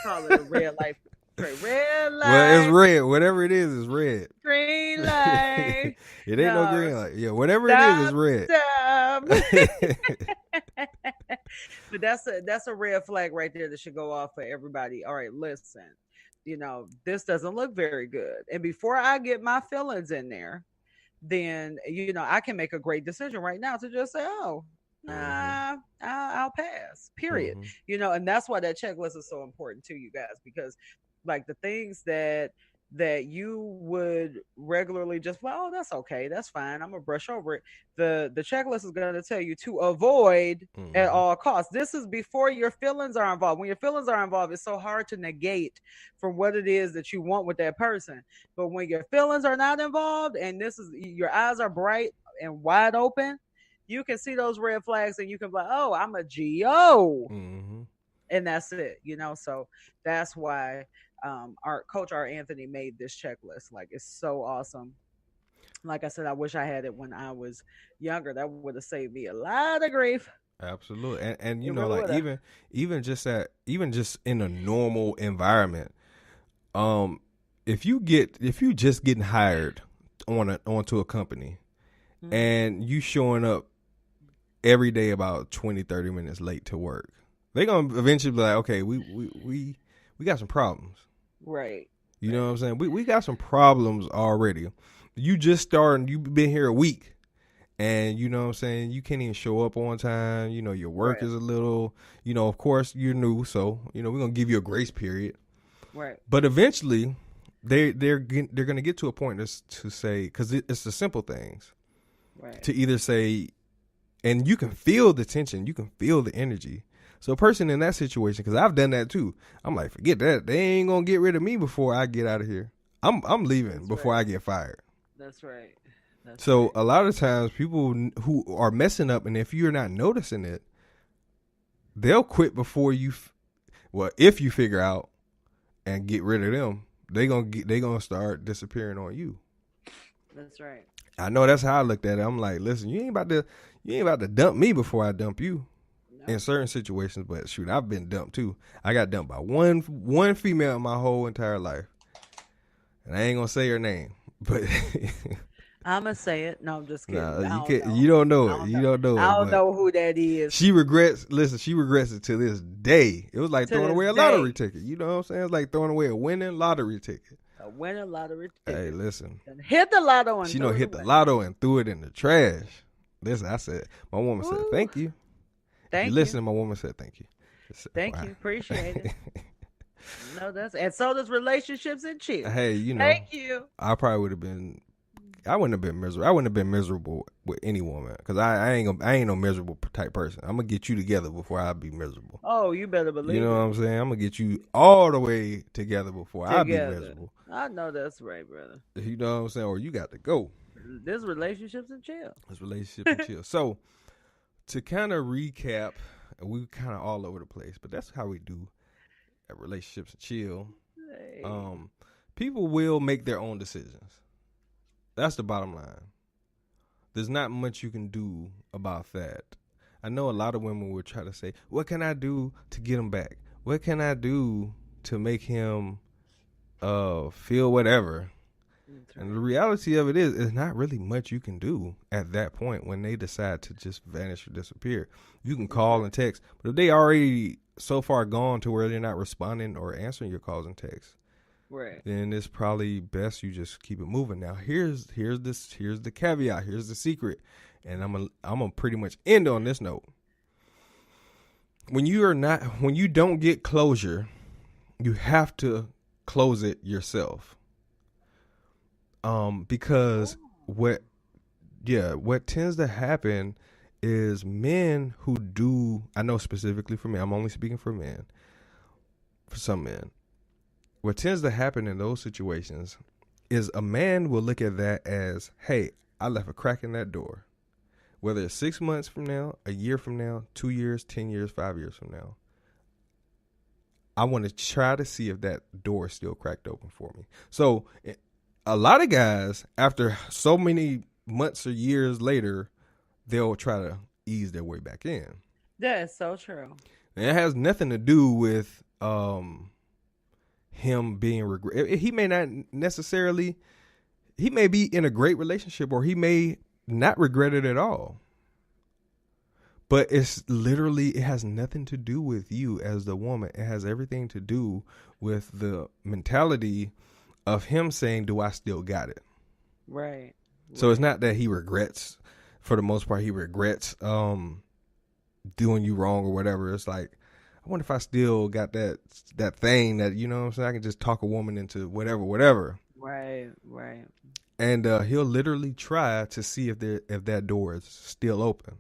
call it a red light. Red light. Well, it's red. Whatever it is red. Green light. It ain't no green light. Yeah, whatever it is red. But that's a red flag right there that should go off for everybody. All right, listen. This doesn't look very good. And before I get my feelings in there, then, I can make a great decision right now to just say, oh, nah, I'll pass, period. And that's why that checklist is so important to you guys, because like the things that you would regularly just, oh, that's okay, that's fine, I'm gonna brush over it. The checklist is going to tell you to avoid at all costs. This is before your feelings are involved. When your feelings are involved, it's so hard to negate from what it is that you want with that person. But when your feelings are not involved, and your eyes are bright and wide open, you can see those red flags, and you can be like, oh, I'm a GO. And that's it, so that's why our coach, our Anthony, made this checklist. Like, it's so awesome. Like I said, I wish I had it when I was younger. That would have saved me a lot of grief. Absolutely. And even just in a normal environment, if you just getting hired onto a company, and you showing up every day about 20-30 minutes late to work, they're gonna eventually be like, okay, we got some problems. Right. You know what I'm saying? We got some problems already. You just starting, you've been here a week, and you know what I'm saying, you can't even show up on time. Your work is a little, of course you're new, so we're gonna give you a grace period. Right. But eventually they're gonna get to a point to say, because it's the simple things. Right. to either say, and you can feel the tension, you can feel the energy. So a person in that situation, because I've done that too, I'm like, forget that. They ain't gonna get rid of me before I get out of here. I'm leaving That's before right. I get fired. That's right. That's So right. a lot of times people who are messing up, and if you're not noticing it, they'll quit before you. Well, if you figure out and get rid of them, they gonna start disappearing on you. That's right. I know that's how I looked at it. I'm like, listen, you ain't about to dump me before I dump you. No. In certain situations, but shoot, I've been dumped too. I got dumped by one female in my whole entire life, and I ain't gonna say her name, but I'm gonna say it. No, I'm just kidding. nah, I you don't can't. know. You don't know I it. don't You know. don't know I it. don't But know who that is. she regrets. Listen, she regrets it to this day. It was like To throwing this away a day. lottery ticket. You know what I'm saying? It's like throwing away a winning lottery ticket. A winner lottery Hey, ticket. listen, And hit the lotto and she throw know it hit the away. lotto and threw it in the trash. Listen, I said, my woman said, Ooh. thank you. Thank You you. listen, my woman said, thank you. I said, Thank wow. you. Appreciate it. No, that's and so does relationships and chill. Hey, you know, Thank you. I probably would have been. I wouldn't have been miserable. I wouldn't have been miserable with any woman because I ain't no miserable type person. I'm gonna get you together before I be miserable. Oh, you better believe You know what it. I'm saying? I'm gonna get you all the way together before I be Together. miserable. I know that's right, brother. You know what I'm saying? Or you got to go. This relationships and chill. This relationship and chill. So to kind of recap, we kind of all over the place, but that's how we do at relationships and chill. Hey. People will make their own decisions. That's the bottom line. There's not much you can do about that. I know a lot of women will try to say, what can I do to get him back? What can I do to make him feel whatever? That's And right. the reality of it is, there's not really much you can do at that point when they decide to just vanish or disappear. You can call and text, but if they already so far gone to where they're not responding or answering your calls and texts, Right. then it's probably best you just keep it moving. Now, here's the caveat. Here's the secret, and I'm gonna pretty much end on this note. When you don't get closure, you have to close it yourself. Because what tends to happen is men who do, I know specifically for me, I'm only speaking for men, for some men, what tends to happen in those situations is a man will look at that as, hey, I left a crack in that door. Whether it's 6 months from now, a year from now, 2 years, 10 years, 5 years from now, I want to try to see if that door is still cracked open for me. So a lot of guys, after so many months or years later, they'll try to ease their way back in. That is so true. And it has nothing to do with him being regret. He may not necessarily, he may be in a great relationship or he may not regret it at all. But it has nothing to do with you as the woman. It has everything to do with the mentality of him saying, do I still got it? Right. So it's not that he regrets, for the most part, he regrets doing you wrong or whatever. It's like, I wonder if I still got that thing that, you know what I'm saying, I can just talk a woman into whatever. Right. And he'll literally try to see if that door is still open.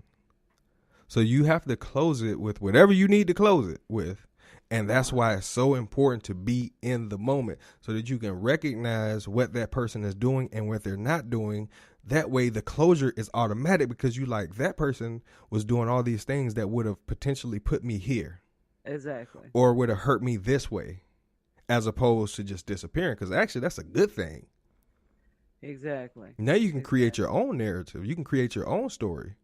So you have to close it with whatever you need to close it with. And that's why it's so important to be in the moment so that you can recognize what that person is doing and what they're not doing. That way the closure is automatic because you like, that person was doing all these things that would have potentially put me here. Exactly. Or would have hurt me this way as opposed to just disappearing. Because actually that's a good thing. Exactly. Now you can create your own narrative. You can create your own story.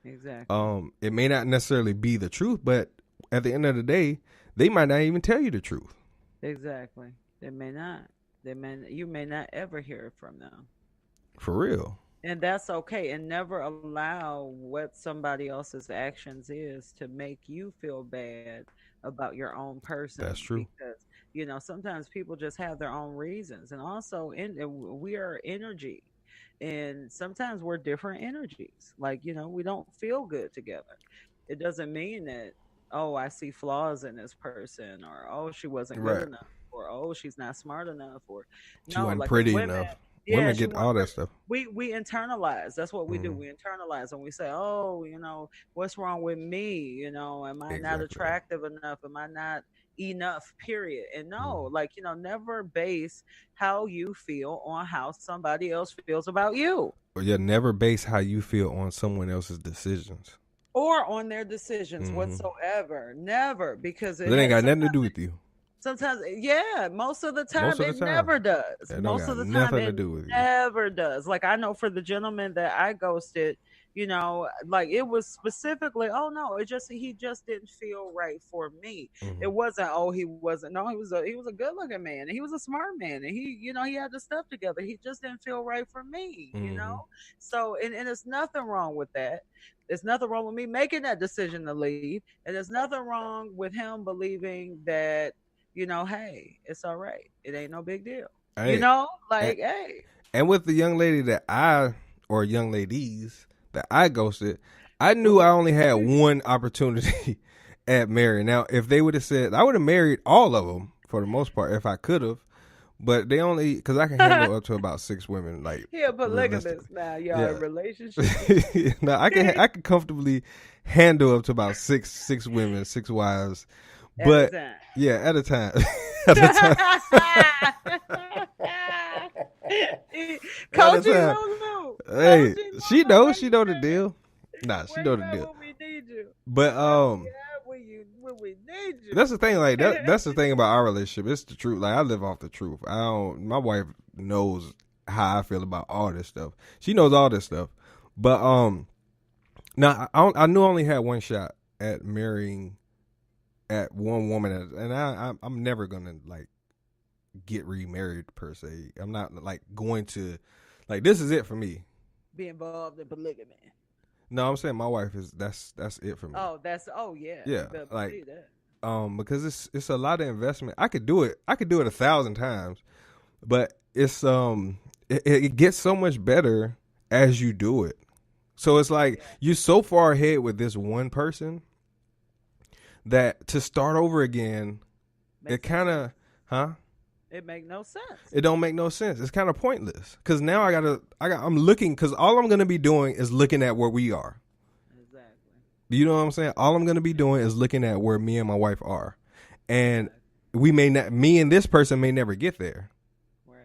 Exactly. It may not necessarily be the truth, but at the end of the day, they might not even tell you the truth. Exactly. They may not. You may not ever hear it from them. For real. And that's okay. And never allow what somebody else's actions is to make you feel bad about your own person. That's true. Because, sometimes people just have their own reasons. And also, we are energy. And sometimes we're different energies. Like, we don't feel good together. It doesn't mean that, oh, I see flaws in this person, or oh, she wasn't good Right. enough, or oh, she's not smart enough, or She wasn't pretty women, enough. Yeah, Women she get all wants that stuff. we internalize. That's what we do. Hmm. We internalize and we say, "Oh, what's wrong with me? Am I not Exactly. attractive enough? Am I not enough? Period." And no, Mhm. never base how you feel on how somebody else feels about you But you never base how you feel on someone else's decisions. or on their decisions Hmm. whatsoever. Never, because It ain't got nothing to do with you. sometimes, yeah, most of the Most time of the it time, never does. it don't Most got of the time nothing to it do with you. never does. Like I know for the gentleman that I ghosted, like it was specifically, oh no, he just didn't feel right for me. It Hmm. wasn't, oh, he wasn't. No, he was a good looking man and he was a smart man and he had the stuff together. He just didn't feel right for me. Hmm. So and there's nothing wrong with that. There's nothing wrong with me making that decision to leave. And there's nothing wrong with him believing that hey, it's all right. It ain't no big deal. Hey, and, Like, hey. and with the young lady or young ladies that I ghosted, I Well, knew I only had one opportunity at marrying. Now, if they would have said, I would have married all of them for the most part if I could have. But they only, because I can handle up to about 6 women, like he a realistically. polygamist now. Y'all Yeah. in relationship. No, I can comfortably handle up to about six women, 6 wives. At a But time. yeah, at a time. At a time. Coaching time. Lulu. Hey, Coaching she Lulu, knows. where She you know the at? deal. Nah, she Where know you the at deal. when we need you? But Where you at when we need you? that's the thing. Like that's the thing about our relationship. It's the truth. Like I live off the truth. I don't. My wife knows how I feel about all this stuff. She knows all this stuff. But now I knew I only had one shot at marrying at one woman, and I'm never gonna like get remarried per se. I'm not like going to like this is it for me. Be involved in polygamy. No, I'm saying my wife is that's it for me. Yeah. Yeah, You better like believe that. because it's a lot of investment. I could do it 1,000 times, but it gets so much better as you do it. So it's like you're so far ahead with this one person that to start over again, it Makes kind of, huh? It make no sense. It don't make no sense. It's kind of pointless because now I'm looking because all I'm gonna be doing is looking at where we are. Exactly. You know what I'm saying? All I'm gonna be doing is looking at where me and my wife are, and we may not. Me and this person may never get there. Right.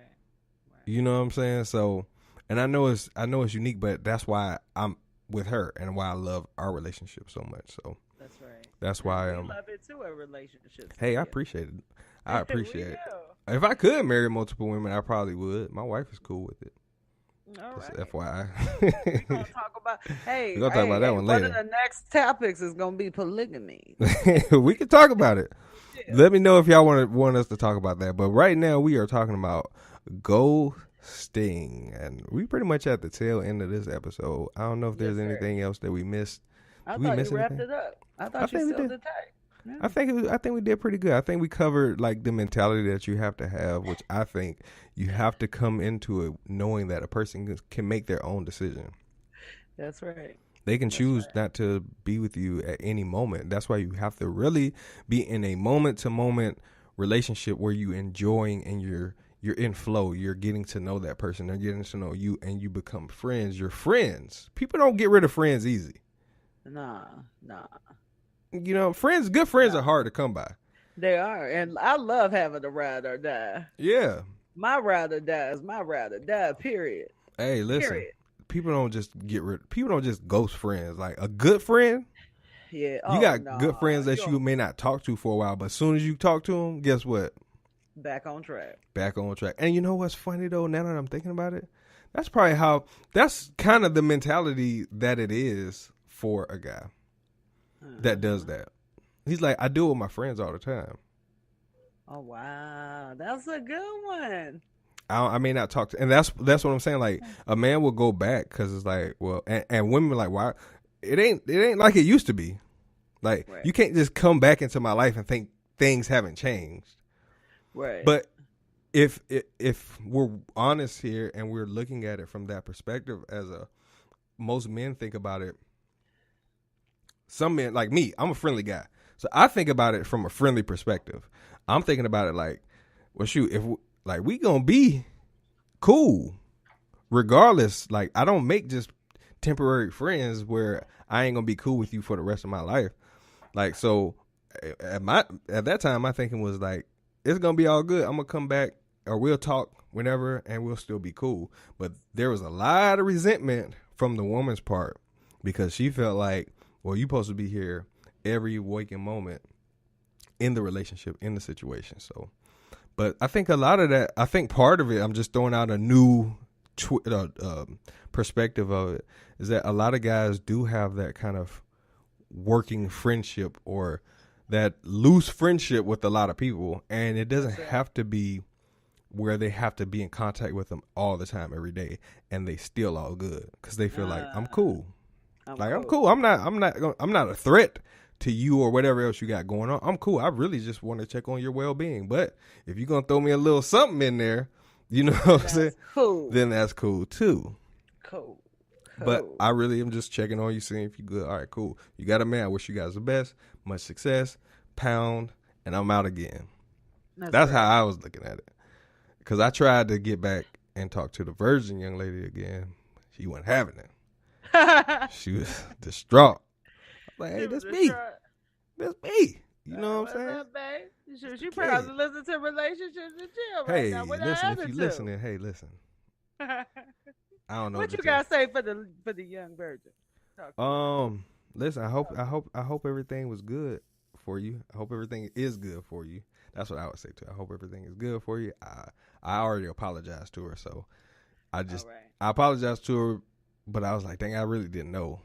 You know what I'm saying? So, and I know it's unique, but that's why I'm with her and why I love our relationship so much. So That's right. that's why we love it too in relationships. Hey, I Yeah. appreciate it. I We appreciate it. do. If I could marry multiple women, I probably would. My wife is cool with it. All Just right. FYI. We're gonna talk about We're gonna talk about that one One later. of the next topics is gonna be polygamy. We can talk about it. Yeah. Let me know if y'all want us to talk about that. But right now we are talking about ghosting, and we pretty much at the tail end of this episode. I don't know if there's Yes, sir. anything else that we missed. I Did we thought miss you wrapped anything? it up. I I thought you think we sealed did. it tight. Yeah. I think we did pretty good. I think we covered like the mentality that you have to have, which I think you have to come into it knowing that a person can make their own decision. That's right. They can choose not to be with you at any moment. That's why you have to really be in a moment to moment relationship where you enjoying and you're in flow. You're getting to know that person. They're getting to know you, and you become friends. You're friends. People don't get rid of friends easy. Nah. You know, good friends are hard to come by. They are. And I love having a ride or die. Yeah. My ride or die is my ride or die, period. Hey, listen. Period. People don't just people don't just ghost friends. Like a good friend, Yeah. you got good friends that you may not talk to for a while, but as soon as you talk to them, guess what? back on track. Back on track. And you know what's funny though, now that I'm thinking about it? That's kind of the mentality that it is for a guy that does that. He's like, I do it with my friends all the time. Oh wow, that's a good one. I may not talk to, and that's what I'm saying. Like a man will go back because it's like, well, and women are like, why? It ain't like it used to be. Like Right. you can't just come back into my life and think things haven't changed. Right. But if we're honest here and we're looking at it from that perspective, most men think about it. Some men like me, I'm a friendly guy, so I think about it from a friendly perspective. I'm thinking about it like, well, shoot, if we gonna be cool, regardless, like I don't make just temporary friends where I ain't gonna be cool with you for the rest of my life. Like, so at that time, my thinking was like, it's gonna be all good. I'm gonna come back, or we'll talk whenever, and we'll still be cool. But there was a lot of resentment from the woman's part because she felt like, well, you supposed to be here every waking moment in the relationship, in the situation. So, but I think a lot of that, I think part of it, I'm just throwing out a new perspective of it, is that a lot of guys do have that kind of working friendship or that loose friendship with a lot of people, and it doesn't have to be where they have to be in contact with them all the time every day, and they still all good because they feel like I'm cool. I'm cool. I'm not a threat to you or whatever else you got going on. I'm cool. I really just want to check on your well-being. But if you're gonna throw me a little something in there, you know what I'm saying? Cool. Then that's cool too. Cool. But I really am just checking on you, seeing if you're good. All right, cool. You got a man. I wish you guys the best. Much success. Pound. And I'm out again. That's how I was looking at it. Because I tried to get back and talk to the virgin young lady again. She wasn't having it. She was distraught. I was like, hey, that's me. That's me. You know what I'm saying? Up, babe? She probably listen to relationships and chill right hey, now. Listen, if you listening, hey, listen. I don't know what you gotta say for the young virgin. Listen, I hope everything was good for you. I hope everything is good for you. That's what I would say too. I hope everything is good for you. I already apologized to her, so I apologized to her, but I was like, dang, I really didn't know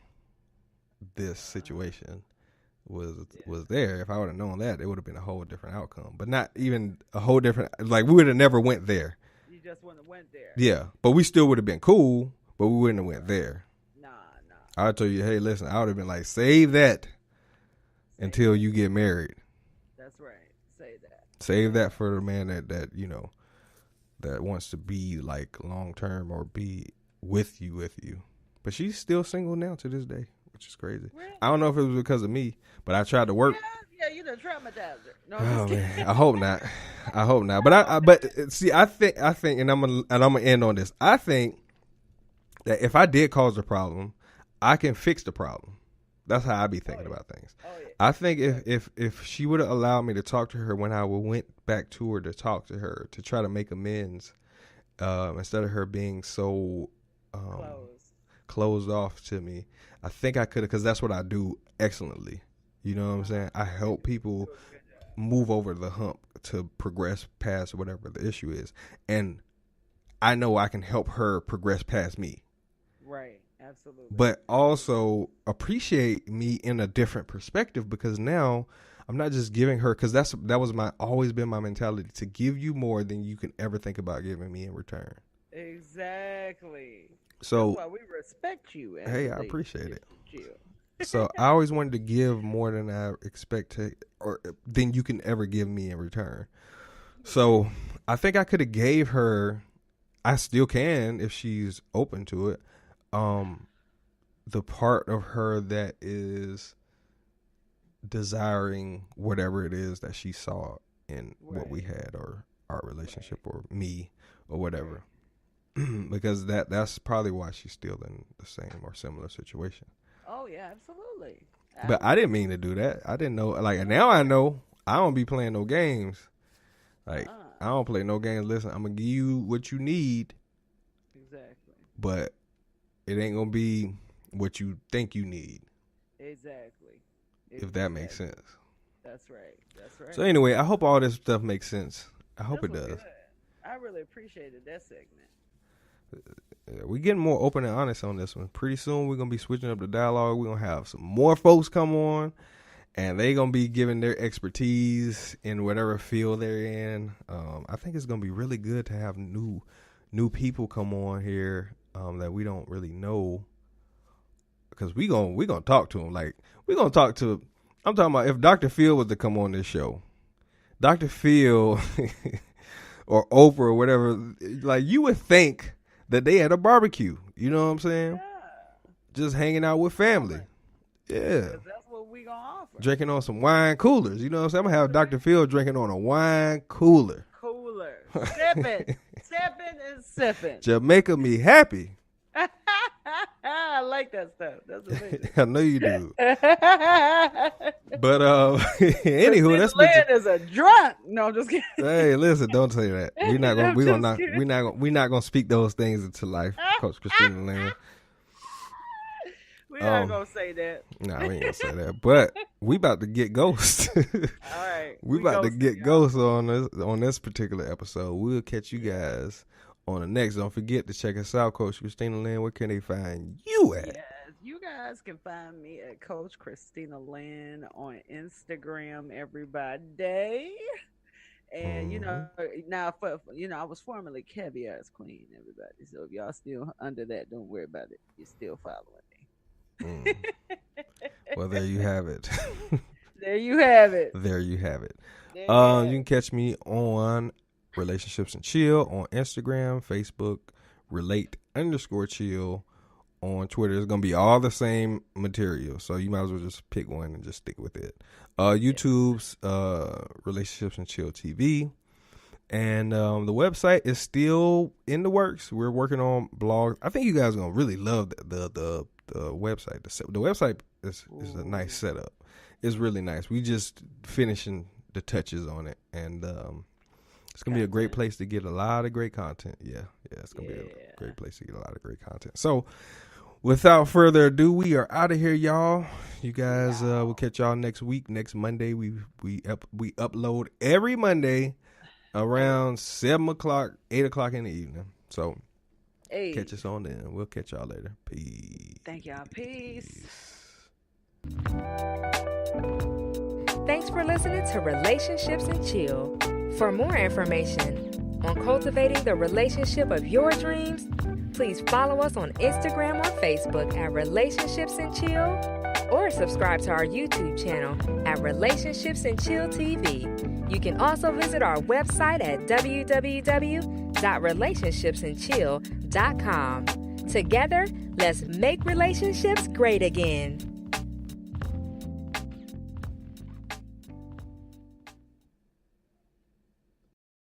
this situation was there. If I would have known that, it would have been a whole different outcome. But not even a whole different, like we would have never went there. You just wouldn't have went there. Yeah, but we still would have been cool, but we wouldn't have went there. Nah. I would tell you, hey, listen, I would have been like, save that until you get married. That's right. Say that. Save that for the man that you know, that wants to be like long term or be with you. But she's still single now to this day, which is crazy. Really? I don't know if it was because of me, but I tried to work. Yeah, you done traumatized her. No, oh man, I hope not. But see, I think, and I'm gonna end on this. I think that if I did cause a problem, I can fix the problem. That's how I be thinking about things. Oh, yeah. I think if she would have allowed me to talk to her when I went back to her to talk to her to try to make amends, instead of her being so closed off to me, I think I could have, because that's what I do excellently. You know what I'm saying? I help people move over the hump to progress past whatever the issue is. And I know I can help her progress past me. Right. Absolutely. But also appreciate me in a different perspective, because now I'm not just giving her, because that was always been my mentality, to give you more than you can ever think about giving me in return. Exactly. So that's why we respect you. Hey, I appreciate it. So I always wanted to give more than I expect to, or than you can ever give me in return. So I think I could have gave her, I still can if she's open to it, the part of her that is desiring whatever it is that she saw in what we had, or our relationship, or me, or whatever. Because that's probably why she's still in the same or similar situation. Oh yeah, absolutely. But I didn't mean to do that. I didn't know. Like, now I know. I don't be playing no games. Like, I don't play no games. Listen, I'm gonna give you what you need. Exactly. But it ain't gonna be what you think you need. Exactly. If that makes sense. That's right. So anyway, I hope all this stuff makes sense. I hope it does. Good. I really appreciated that segment. We're getting more open and honest on this one. Pretty soon we're going to be switching up the dialogue. We're going to have some more folks come on, and they're going to be giving their expertise in whatever field they're in. I think it's going to be really good to have new people come on here that we don't really know, because we're going to talk to them. Like, we're going to talk to, I'm talking about if Dr. Phil was to come on this show, Dr. Phil or Oprah or whatever, like, you would think that they had a barbecue, you know what I'm saying? Yeah. Just hanging out with family. Yeah. That's what we gonna offer. Drinking on some wine coolers, you know what I'm saying? I'm gonna have Dr. Phil drinking on a wine cooler. Sip Yapping and sipping. Jamaica me happy. I like that stuff. That's amazing. I know you do. But anywho, that's Lynn is a drunk. No, I'm just kidding. Hey, listen, don't say that. We're not gonna speak those things into life, Coach Christina Lynn. We're not gonna say that. Nah, we ain't gonna say that. But we about to get ghost. All right. we about to get ghost on this particular episode. We'll catch you guys on the next. Don't forget to check us out, Coach Christina Lynn. Where can they find you at? Yes, you guys can find me at Coach Christina Lynn on Instagram, everybody. And now I was formerly Caviar's Queen, everybody. So if y'all still under that, don't worry about it. You're still following me. Well, there you have it. There you have it. There you have it. You can catch me on Relationships and Chill on Instagram, Facebook, relate_chill on Twitter. It's gonna be all the same material, so you might as well just pick one and just stick with it. YouTube's Relationships and Chill TV, and the website is still in the works. We're working on blogs. I think you guys are gonna really love the website. The website is a nice setup. It's really nice. We just finishing the touches on it, and it's gonna be a great place to get a lot of great content. Yeah, it's gonna be a great place to get a lot of great content. So, without further ado, we are out of here, y'all. You guys, we'll catch y'all next week. Next Monday, we upload every Monday around 7 o'clock, 8 o'clock in the evening. So, catch us on then. We'll catch y'all later. Peace. Thank y'all. Peace. Thanks for listening to Relationships and Chill. For more information on cultivating the relationship of your dreams, please follow us on Instagram or Facebook at Relationships and Chill, or subscribe to our YouTube channel at Relationships and Chill TV. You can also visit our website at www.relationshipsandchill.com. Together, let's make relationships great again.